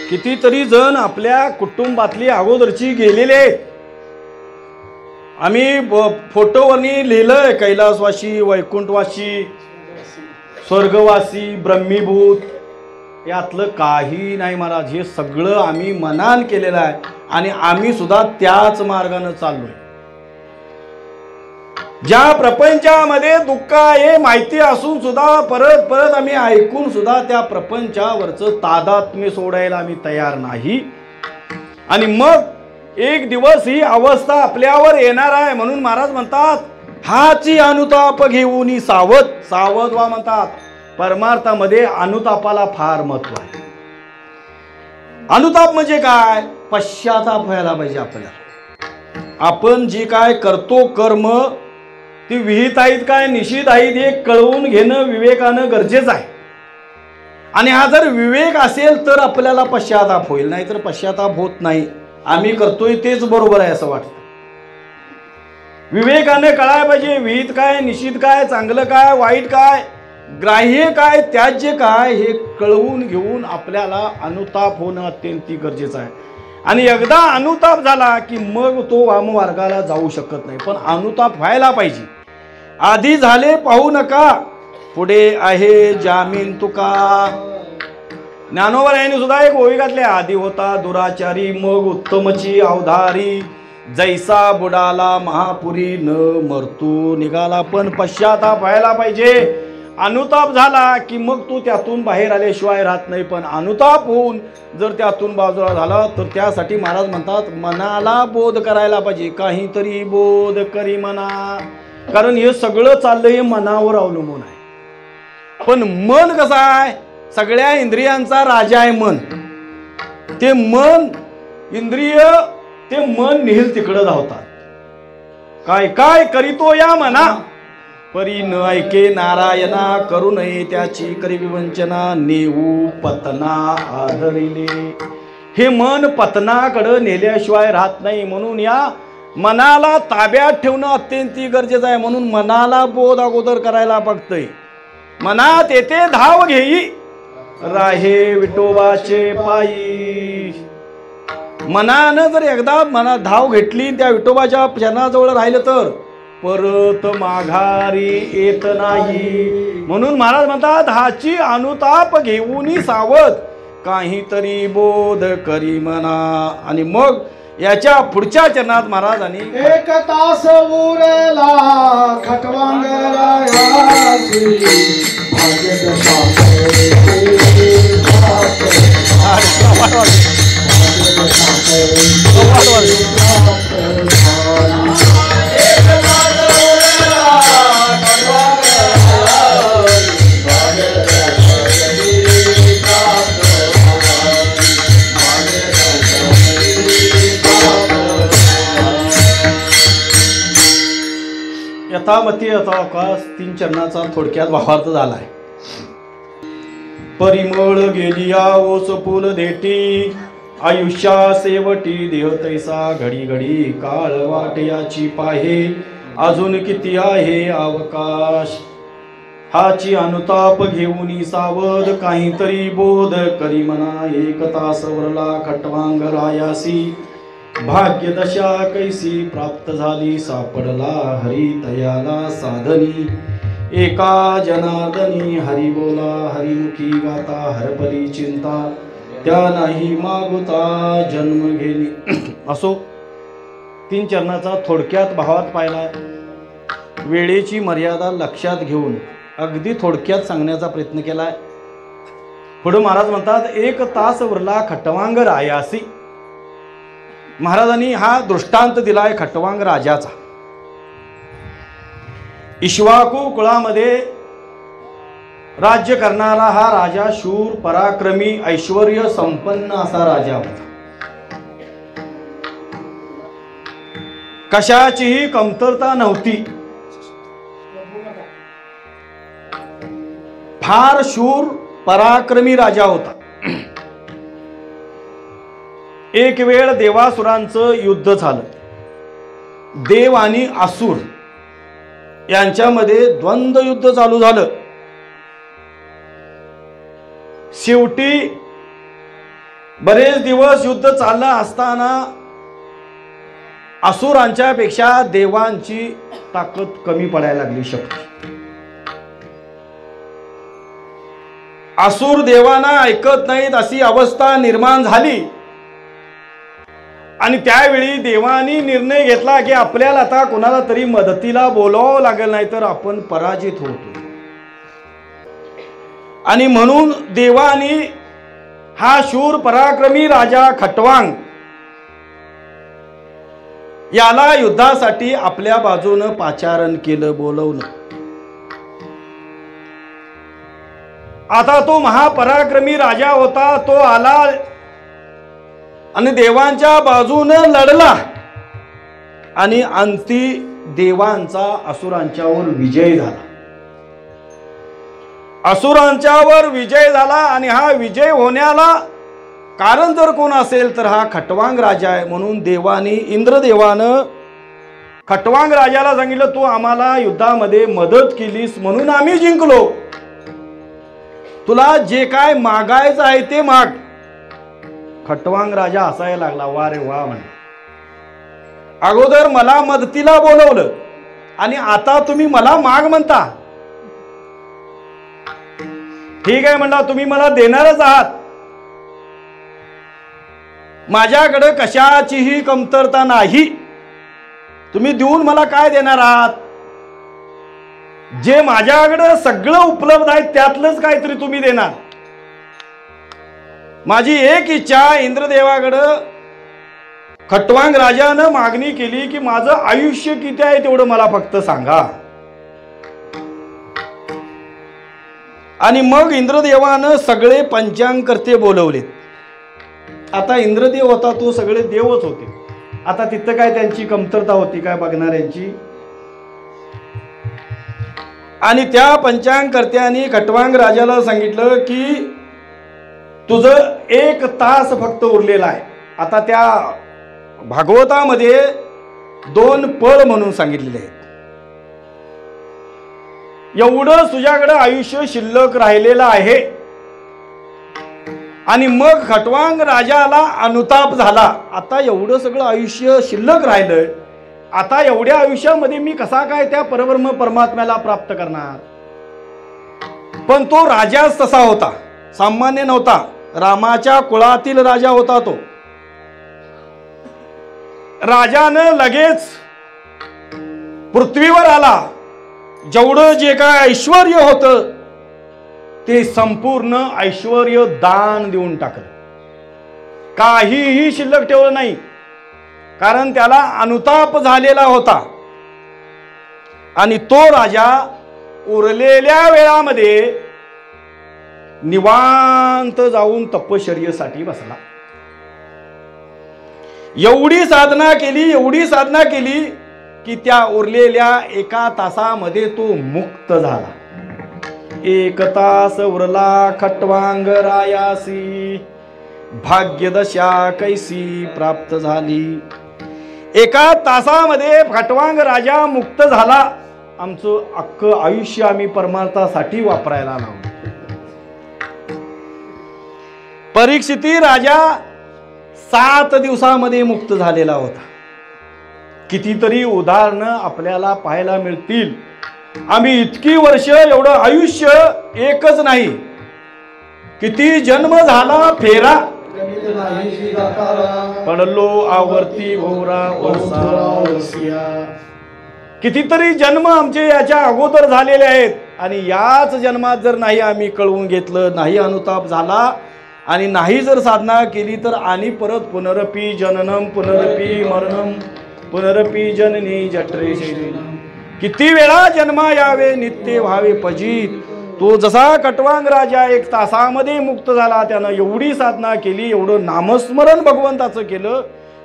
कितीतरी जण आपल्या कुटुंबातली अगोदरची गेलेले आहेत. आम्ही फोटोवरनी लिहिलंय कैलासवासी, वैकुंठवासी, स्वर्गवासी, ब्रह्मीभूत. यातलं काही नाही महाराज. हे सगळं आम्ही मनान केलेलं आहे आणि आम्ही सुद्धा त्याच मार्गाने चाललोय. ज्या प्रपंचामध्ये दुःख आहे माहिती असून सुद्धा परत परत आम्ही ऐकून सुद्धा त्या प्रपंचावरचं तादात्म्य सोडायला आम्ही तयार नाही. आणि मग एक दिवस ही अवस्था आपल्यावर येणार आहे. म्हणून महाराज म्हणतात हाची अनुताप घेऊन सावध सावध व्हा म्हणतात. परमार्थामध्ये अनुतापाला फार महत्व आहे. अनुताप म्हणजे काय? पश्चाताप व्हायला पाहिजे आपल्याला. आपण जे काय करतो कर्म ती विहित आहेत काय निषिद्ध आहेत हे कळवून घेणं विवेकानं गरजेचं आहे. आणि हा जर विवेक असेल तर आपल्याला पश्चाताप होईल, नाहीतर पश्चाताप होत नाही. आम्ही करतोय तेच बरोबर आहे असं वाटतं. विवेकाने कळायला पाहिजे विहित काय निषिद्ध काय, चांगलं काय वाईट काय, ग्राह्य काय त्याज्य काय हे कळवून घेऊन आपल्याला अनुताप होणं अत्यंत गरजेचं आहे. आणि एकदा अनुताप झाला की मग तो वाममार्गाला जाऊ शकत नाही. पण अनुताप व्हायला पाहिजे. आधी झाले पाहू नका पुढे आहे जामीन तुका. ज्ञानोबा यांनी सुद्धा एक ओवी घातली. आधी होता दुराचारी मग उत्तमची अवधारी जैसा बुडाला महापुरी न मरतू निघाला. पण पश्चाताप व्हायला पाहिजे. अनुताप झाला की मग तू त्यातून बाहेर आल्याशिवाय राहत नाही. पण अनुताप होऊन जर त्यातून बाजूला झाला तर त्यासाठी महाराज म्हणतात मनाला बोध करायला पाहिजे. काहीतरी बोध करी मना. कारण हे सगळं चाललं हे मनावर अवलंबून आहे. पण मन कसं आहे? सगळ्या इंद्रियांचा राजा आहे मन. ते मन इंद्रिय ते मन नेहल तिकडं धावतात. काय काय करीतो या मना परी न ऐके नारायणा करू नये त्याची करी विवंचना नेऊ पतना आधरिले. हे मन पतनाकडं नेल्याशिवाय राहत नाही. म्हणून या मनाला ताब्यात ठेवणं अत्यंत गरजेचं आहे. म्हणून मनाला बोध अगोदर करायला बघतय. मनात येते धाव घेई राहे विठोबाचे पायी. मनानं जर एकदा मना धाव घेतली त्या विठोबाच्या चरणाजवळ राहिलं तर परत माघारी येत नाही. म्हणून महाराज म्हणतात हाची अनुताप घेऊन सावध काहीतरी बोध करी मना. आणि मग याच्या पुढच्या चरणात महाराजांनी एक तास उरला खटवांगरायाची यथामती यथावकाश 3 चरणाचा थोडक्यात भावार्थ झालाय. परिमळ गेलिया ओस फुल देठी आयुष्या सेवटी देह तैसा घडी घडी काळ वाट याची पाहे अजून किती आहे अवकाश. हाची अनुताप घेऊन सावध काहीतरी बोध करी मना. एक तास वरला खटवांगरायासी भाग्य दशा कैसी प्राप्त झाली सापडला हरी तयाला साधनी. एका जनार्दनी हरी बोला हरिमुखी गाता हरपली चिंता त्या नाही मागुता जन्म गेली. असो 3 चरणाचा थोडक्यात भावात पाहिला. वेळेची मर्यादा लक्षात घेऊन अगदी थोडक्यात सांगण्याचा प्रयत्न केलाय. पुढे महाराज म्हणतात 1 तास उरला खटवांग रायासी. महाराजांनी हा दृष्टांत दिलाय खटवांग राजाचा. इक्ष्वाकू कुळामध्ये राज्य करणारा हा राजा शूर पराक्रमी ऐश्वर्य संपन्न असा राजा होता. कशाचीही कमतरता नव्हती. फार शूर पराक्रमी राजा होता. एक वेळ देवासुरांचं युद्ध झालं. देव आणि असुर यांच्यामध्ये द्वंद्व युद्ध चालू झालं. शेवटी बरेच दिवस युद्ध चाललं असताना असुरांच्या पेक्षा देवांची ताकद कमी पडायला लागली. शक्ती असुर देवांना ऐकत नाहीत अशी अवस्था निर्माण झाली. आणि त्यावेळी देवानी निर्णय घेतला की आपल्याला आता कोणाला तरी मदतीला बोलावं लागेल नाही तर आपण पराजित होतो. आणि म्हणून देवानी हा शूर पराक्रमी राजा खटवांग याला युद्धासाठी आपल्या बाजूनं पाचारण केलं, बोलवलं. आता तो महापराक्रमी राजा होता. तो आला आणि देवांच्या बाजूने लढला आणि अंती देवांचा असुरांच्यावर विजय झाला. असुरांच्यावर विजय झाला आणि हा विजय होण्याला कारण जर कोण असेल तर हा खटवांग राजा आहे. म्हणून देवानी इंद्रदेवानं खटवांग राजाला सांगितलं तू आम्हाला युद्धामध्ये मदत केलीस म्हणून आम्ही जिंकलो. तुला जे काय मागायचं आहे ते माग. खटवांग राजा हसायला लागला. वा रे वा म्हणे. अगोदर मला मदतीला बोलवलं आणि आता तुम्ही मला माग म्हणता. ठीक आहे म्हणला तुम्ही मला देणारच आहात. माझ्याकडे कशाचीही कमतरता नाही. तुम्ही देऊन मला काय देणार आहात? जे माझ्याकडे सगळं उपलब्ध आहे त्यातलंच काहीतरी तुम्ही देणार. माझी एक इच्छा इंद्रदेवाकडं खटवांग राजानं मागणी केली की माझं आयुष्य किती आहे तेवढं मला फक्त सांगा. आणि मग इंद्रदेवानं सगळे पंचांगकर्ते बोलवले. आता इंद्रदेव होता तो सगळे देवच होते. आता तिथं काय त्यांची कमतरता होती काय बघणाऱ्यांची. आणि त्या पंचांगकर्त्यांनी खटवांग राजाला सांगितलं की तुझं 1 तास फक्त उरलेला आहे. आता त्या भागवतामध्ये 2 पळ म्हणून सांगितलेले आहेत. एवढं तुझ्याकडे आयुष्य शिल्लक राहिलेलं आहे आणि मग खटवांग राजाला अनुताप झाला. आता एवढं सगळं आयुष्य शिल्लक राहिलंय, आता एवढ्या आयुष्यामध्ये मी कसा काय त्या परब्रह्म परमात्म्याला प्राप्त करणार. पण तो राजाच तसा होता, सामान्य नव्हता. रामाच्या कुळातील राजा होता तो. राजानं लगेच पृथ्वीवर आला. जेवढं जे काय ऐश्वर्य होतं ते संपूर्ण ऐश्वर्य दान देऊन टाकलं, काहीही शिल्लक ठेवलं नाही. कारण त्याला अनुताप झालेला होता. आणि तो राजा उरलेल्या वेळामध्ये निवांत जाऊन तपश्चर्येसाठी बसला. एवढी साधना केली की त्या उरलेल्या एका तासामध्ये तो मुक्त झाला. एक तास उरला खटवांग रायासी, भाग्यदशा कैसी प्राप्त झाली. एका तासामध्ये खटवांग राजा मुक्त झाला. आमचं अख्खं आयुष्य आम्ही परमार्थासाठी वापरायला लावलं. परीक्षिती राजा 7 दिवसामध्ये मुक्त झालेला होता. कितीतरी उदाहरणं आपल्याला पाहायला मिळतील. आम्ही इतकी वर्ष, एवढं आयुष्य एकच नाही, किती जन्म झाला फेरा, पडलो आवर्ती घोरा वरसा. कितीतरी जन्म आमचे याच्या अगोदर झालेले आहेत. आणि याच जन्मात जर नाही आम्ही कळवून घेतलं, नाही अनुताप झाला आणि नाही जर साधना केली तर आणि परत पुनरपी जननम पुनरपी मरणम पुनरपी जननी जठरे शरीरम, किती वेळा जन्मा यावे नित्य व्हावे पजित. तो जसा खटवांग राजा 1 तासामध्ये मुक्त झाला, त्यानं एवढी साधना केली, एवढं नामस्मरण भगवंताचं केलं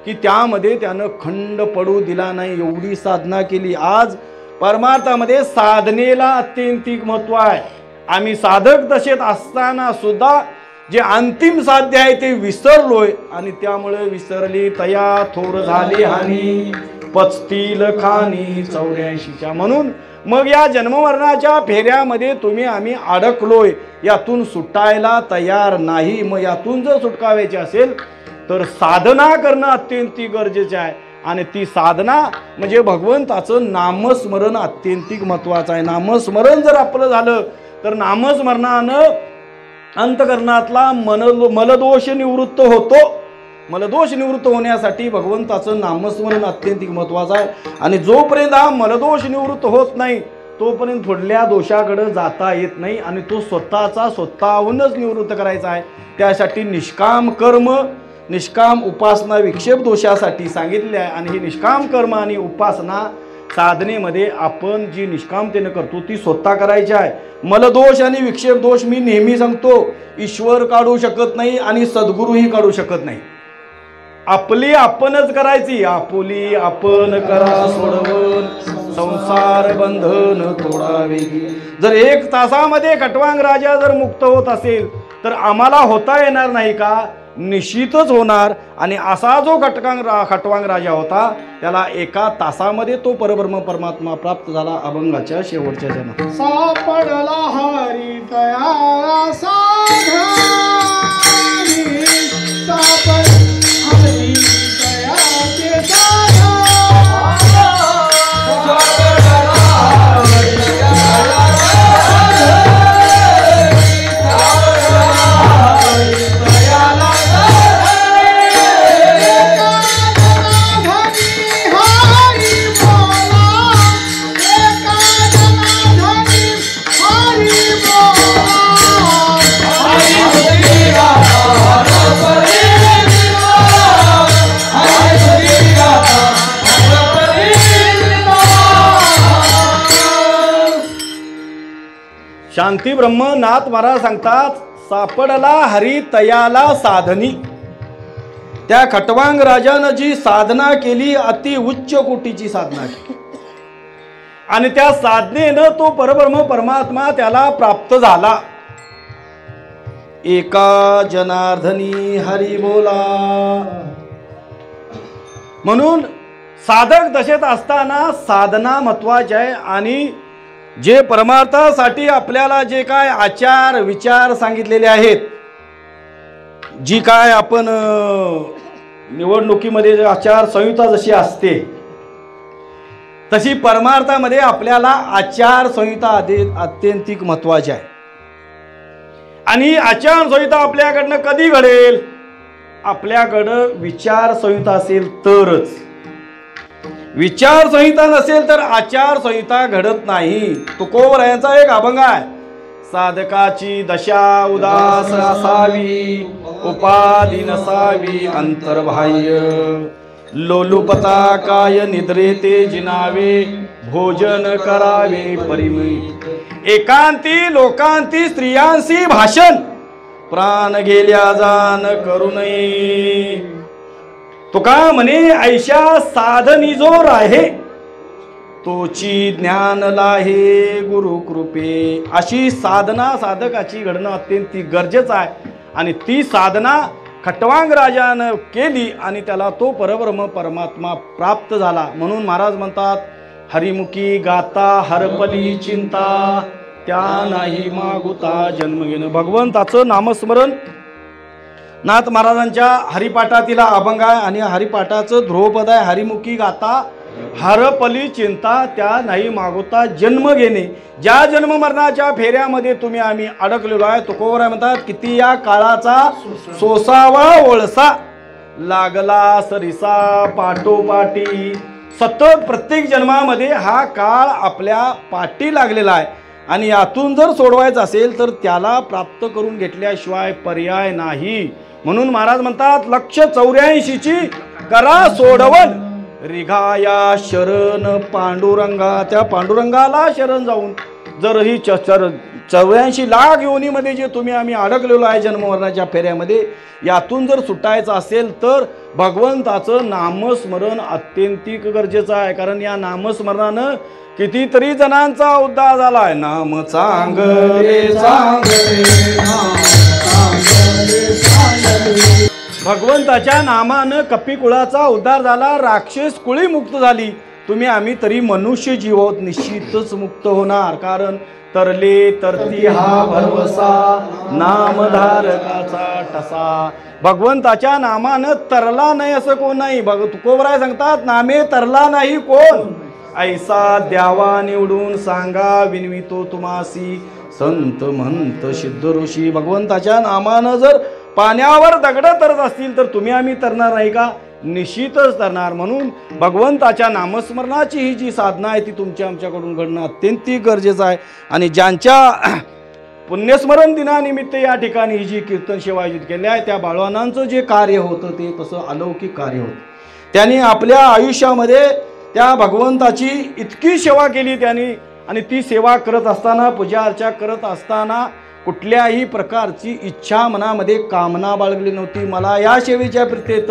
की त्यामध्ये त्यानं खंड पडू दिला नाही. एवढी साधना केली. आज परमार्थामध्ये साधनेला अत्यंतिक महत्व आहे. आम्ही साधक दशेत असताना सुद्धा जे अंतिम साध्य आहे ते विसरलोय. आणि त्यामुळे विसरली तया थोर झाली हानी, पचतील खानी 84च्या. म्हणून मग या जन्ममरणाच्या फेऱ्यामध्ये आम्ही अडकलोय, यातून सुटायला तयार नाही. मग यातून जर सुटकावायचे असेल तर साधना करणं अत्यंत गरजेचं आहे. आणि ती साधना म्हणजे भगवंताचं नामस्मरण अत्यंतिक महत्वाचं आहे. नामस्मरण जर आपलं झालं तर नामस्मरणानं अंतकरणातला मलदोष निवृत्त होतो. मलदोष निवृत्त होण्यासाठी भगवंताचं नामस्मरण अत्यंतिक महत्वाचं आहे. आणि जोपर्यंत हा मलदोष निवृत्त होत नाही तोपर्यंत पुढल्या दोषाकडे जाता येत नाही. आणि तो स्वतःहूनच निवृत्त करायचा आहे. त्यासाठी निष्काम कर्म, निष्काम उपासना विक्षेप दोषासाठी सांगितले आहे. आणि ही निष्काम कर्म आणि उपासना साधनेमध्ये आपण जी निष्कामतेने करतो ती स्वतः करायची आहे. मलदोष आणि विक्षेप दोष मी नेहमी सांगतो, ईश्वर काढू शकत नाही आणि सद्गुरूही काढू शकत नाही. आपली आपणच करायची. आपुली आपण करा सोडवून, संसार बंधन तोडावे. जर 1 तासामध्ये खटवांग राजा जर मुक्त होत असेल तर आम्हाला होता येणार नाही का? निश्चितच होणार. आणि असा जो खटवांग राजा होता त्याला 1 तासामध्ये तो परब्रह्म परमात्मा प्राप्त झाला अभंगाच्या शेवटच्या जन्मात. सापडला हरी तया साधनी, सापड हरी तया ते साधा. शांती ब्रह्मनाथ महाराज सांगतात, सापडला हरी तयाला साधनी. त्या खटवांग राजानं जी साधना केली अति उच्च कोटीची साधना केली आणि त्या साधनेनं तो परब्रह्म परमात्मा त्याला प्राप्त झाला. एका जनार्दनी हरी बोला. म्हणून साधक दशेत असताना साधना महत्वाची आहे. आणि जे परमार्थासाठी आपल्याला जे काय आचार विचार सांगितलेले आहेत जी काय आपण निवडणुकीमध्ये आचारसंहिता जशी असते तशी परमार्थामध्ये आपल्याला आचारसंहिता अत्यंतिक महत्वाची आहे. आणि आचारसंहिता आपल्याकडनं कधी घडेल? आपल्याकडं विचारसंहिता असेल तरच. विचारसंहिता नसेल तर आचारसंहिता घडत नाही. तुकोबरायांचा एक अभंग आहे, साधकाची दशा उदास असावी, उपाधी नसावी अंतर्बाह्य, लोलुपता काय निद्रे ते जिनावे, भोजन करावे परिमित, एकांती लोकांती स्त्रियांशी भाषण, प्राण गेल्या जाण करू नये. तुका म्हणे ऐशा साधनी जोर आहे, तोची ज्ञान लाहे गुरु कृपे. अशी साधना साधकाची घडणं अत्यंत गरजेचं आहे. आणि ती साधना खटवांग राजानं केली आणि त्याला तो परब्रह्म परमात्मा प्राप्त झाला. म्हणून महाराज म्हणतात, हरिमुखी गाता हरपली चिंता, त्या नाही मागुता जन्म घेणं. भगवंताचं नामस्मरण नाथ महाराजांच्या हरिपाठातील अभंग आहे. आणि हरिपाठाचं ध्रुवपद आहे, हरिमुखी गाता हरपली चिंता, त्या नाही मागोता जन्म घेणे. ज्या जन्म मरणाच्या फेऱ्यामध्ये तुम्ही आम्ही अडकलेलो आहे, तुकोबराय म्हणतात, किती या काळाचा सोसावा ओळसा, लागला सरिसा पाठोपाठी. सतत प्रत्येक जन्मामध्ये हा काळ आपल्या पाठी लागलेला आहे. आणि यातून जर सोडवायचं असेल तर त्याला प्राप्त करून घेतल्याशिवाय पर्याय नाही. म्हणून महाराज म्हणतात, लक्ष 84ची करा सोडवण, रिघाया शरण पांडुरंगा. त्या पांडुरंगाला शरण जाऊन जर ही 84 लाख योनीमध्ये जे तुम्ही आम्ही अडकलेलो आहे जन्ममरणाच्या फेऱ्यामध्ये, यातून जर सुटायचं असेल तर भगवंताचं नामस्मरण अत्यंतिक गरजेचं आहे. कारण या नामस्मरणानं कितीतरी जणांचा उद्धार झाला आहे. नाम चांगले चांगले भगवंताच्या नामानं कपिकुळाचा उद्धार झाला, राक्षस कुळी मुक्त झाली. तुम्ही आम्ही तरी मनुष्य जीव आहोत, निश्चितच मुक्त होणार. कारण तरले तरती हा भरवसा, नामधारकाचा ठसा. भगवंताच्या नामानं तरला नाही असं कोण नाही. तुकोबराय सांगतात, नामे तरला नाही कोण, ऐसा द्यावा निवडून सांगा विनवितो तुम्हासी, संत महंत सिद्ध ऋषी. भगवंताच्या नामानं जर पाण्यावर दगड तरत असतील तर तुम्ही आम्ही तरणार नाही का? निश्चितच तरणार. म्हणून भगवंताच्या नामस्मरणाची ही जी साधना आहे ती तुमच्या आमच्याकडून घडणं अत्यंत गरजेचं आहे. आणि ज्यांच्या पुण्यस्मरण दिनानिमित्त या ठिकाणी ही जी कीर्तन सेवा आयोजित केली आहे, त्या बाळवानांचं जे कार्य होतं ते तसं अलौकिक कार्य होतं. त्यांनी आपल्या आयुष्यामध्ये त्या भगवंताची इतकी सेवा केली त्यांनी. आणि ती सेवा करत असताना, पूजा अर्चा करत असताना कुठल्याही प्रकारची इच्छा मनामध्ये कामना बाळगली नव्हती. मला या सेवेच्या प्रीतेत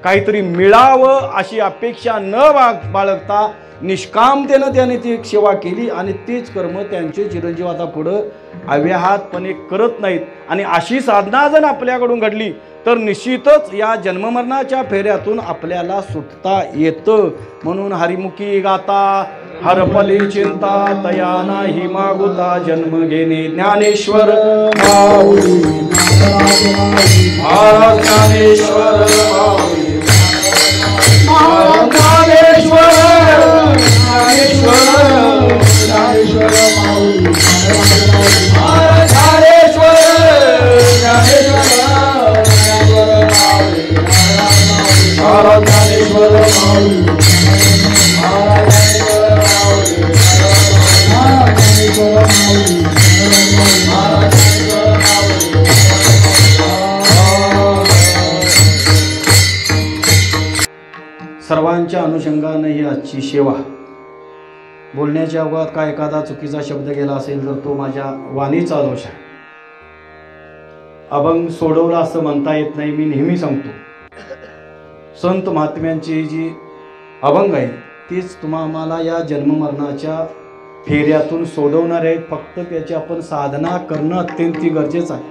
काहीतरी मिळावं अशी अपेक्षा न बाळगता निष्कामतेनं त्याने ती सेवा केली. आणि तीच कर्म त्यांचे चिरंजीव आता पुढं अव्याहतपणे करत नाहीत. आणि अशी साधना जर आपल्याकडून घडली तर निश्चितच या जन्ममरणाच्या फेऱ्यातून आपल्याला सुटता येतं. म्हणून हरिमुखी गाता हरपली चिंता, तया नाही मागुता जन्म घेणे. ज्ञानेश्वर माऊली महाराज, ज्ञानेश्वर माऊली महाराज, ज्ञानेश्वर ज्ञानेश्वर ज्ञानेश्वर माऊली महाराज, ज्ञानेश्वर ज्ञानेश्वर महाराज, ज्ञानेश्वर माऊली सर्वांच्या अनुषंगाने ही आजची सेवा. बोलण्याच्या अवघात काय एखादा चुकीचा शब्द गेला असेल तर तो माझ्या वाणीचा दोष आहे. अभंग सोडवला असं म्हणता येत नाही. मी नेहमी सांगतो, संत महात्म्यांची जी अभंग आहे तीच आम्हाला या जन्ममरणाच्या फेऱ्यातून सोडवणार आहेत. फक्त त्याची आपण साधना करणं अत्यंत गरजेचं आहे.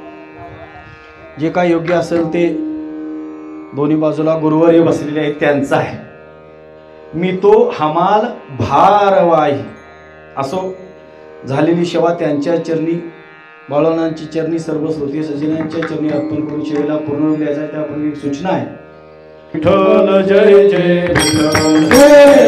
जे काय योग्य असेल ते दोन्ही बाजूला गुरुवर्य बसलेले आहेत त्यांचं आहे. मी तो हमाल भारवाही असो झालेली सेवा त्यांच्या चरणी बाळांची चरणी सर्व श्रोते सज्जनांच्या चरणी अर्पण करून शेवेला पूर्ण द्यायचा त्यापूर्वी एक सूचना आहे. विठ्ठल जय जय विठ्ठल.